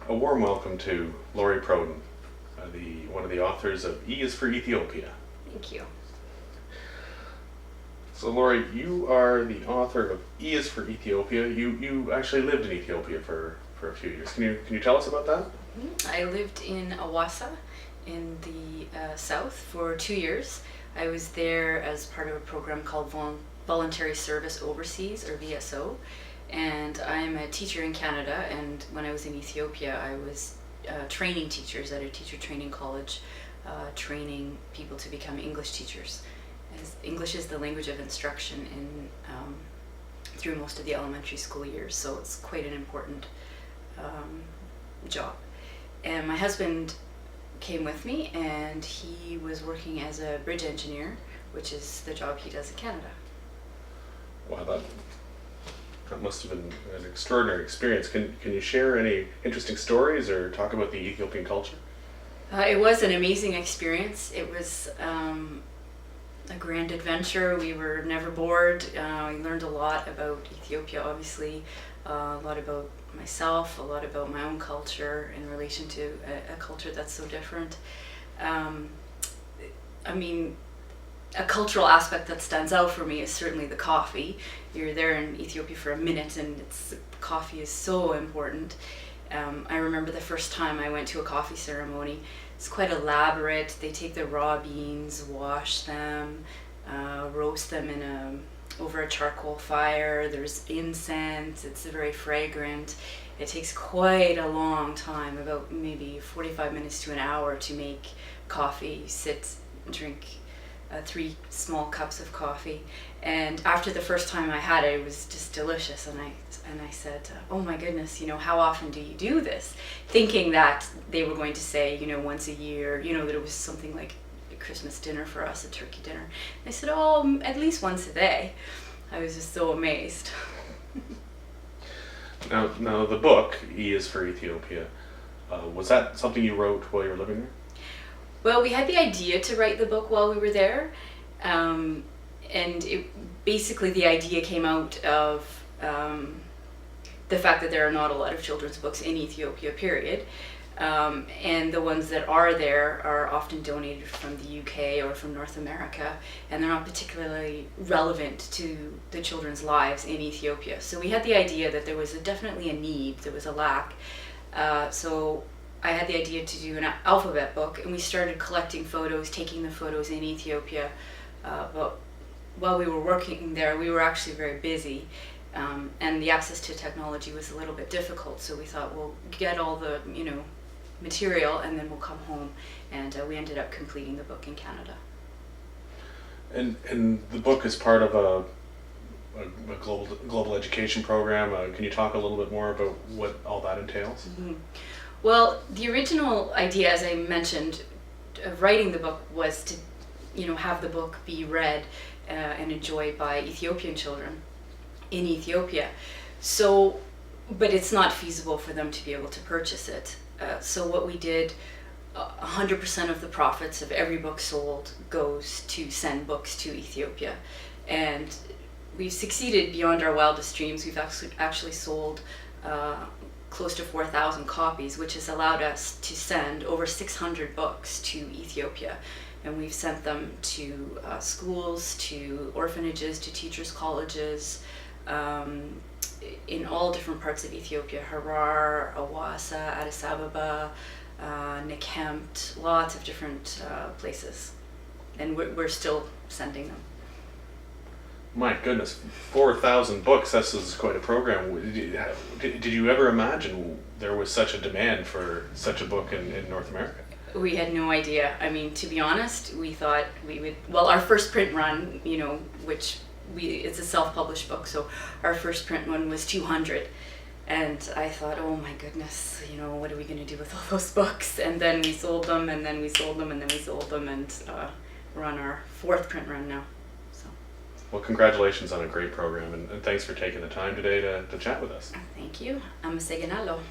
A warm welcome to Lori Prodan, one of the authors of E is for Ethiopia. Thank you. So Lori, you are the author of E is for Ethiopia. You actually lived in Ethiopia for a few years. Can you tell us about that? I lived in Awassa in the south for 2 years. I was there as part of a program called Voluntary Service Overseas, or VSO, and I'm a teacher in Canada, and when I was in Ethiopia I was training teachers at a teacher training college, training people to become English teachers, as English is the language of instruction in through most of the elementary school years, so it's quite an important job. And my husband came with me, and he was working as a bridge engineer, which is the job he does in Canada. Wow, that must have been an extraordinary experience. Can you share any interesting stories or talk about the Ethiopian culture? It was an amazing experience. It was a grand adventure. We were never bored. We learned a lot about Ethiopia, obviously, a lot about myself, a lot about my own culture in relation to a culture that's so different. A cultural aspect that stands out for me is certainly the coffee. You're there in Ethiopia for a minute, and coffee is so important. I remember the first time I went to a coffee ceremony. It's quite elaborate. They take the raw beans, wash them, roast them over a charcoal fire. There's incense. It's very fragrant. It takes quite a long time, about maybe 45 minutes to an hour, to make coffee. You sit, drink 3 small cups of coffee, and after the first time I had it, it was just delicious, and I said, oh my goodness, how often do you do this? Thinking that they were going to say, once a year, that it was something like a Christmas dinner for us, a turkey dinner. And I said, oh, at least once a day. I was just so amazed. Now the book, E is for Ethiopia, was that something you wrote while you were living there? Well, we had the idea to write the book while we were there, and basically the idea came out of the fact that there are not a lot of children's books in Ethiopia, period, and the ones that are there are often donated from the UK or from North America, and they're not particularly relevant to the children's lives in Ethiopia. So we had the idea that there was definitely a need, there was a lack, so I had the idea to do an alphabet book, and we started collecting photos, taking the photos in Ethiopia. But while we were working there, we were actually very busy, and the access to technology was a little bit difficult. So we thought, we'll get all the material, and then we'll come home. And we ended up completing the book in Canada. And the book is part of a global education program. Can you talk a little bit more about what all that entails? Mm-hmm. Well, the original idea, as I mentioned, of writing the book was to, have the book be read and enjoyed by Ethiopian children in Ethiopia. So, but it's not feasible for them to be able to purchase it. So what we did, 100% of the profits of every book sold goes to send books to Ethiopia. And we've succeeded beyond our wildest dreams. We've actually sold close to 4,000 copies, which has allowed us to send over 600 books to Ethiopia. And we've sent them to schools, to orphanages, to teachers' colleges, in all different parts of Ethiopia: Harar, Awassa, Addis Ababa, Nekempt, lots of different places. And we're still sending them. My goodness, 4,000 books, this is quite a program. Did you ever imagine there was such a demand for such a book in North America? We had no idea. I mean, to be honest, we thought we would, well, our first print run, it's a self-published book, so our first print run was 200. And I thought, oh my goodness, what are we going to do with all those books? And then we sold them, and then we sold them, and then we sold them, and we're on our 4th print run now. Well, congratulations on a great program, and thanks for taking the time today to chat with us. Thank you. I'm a Seganalo.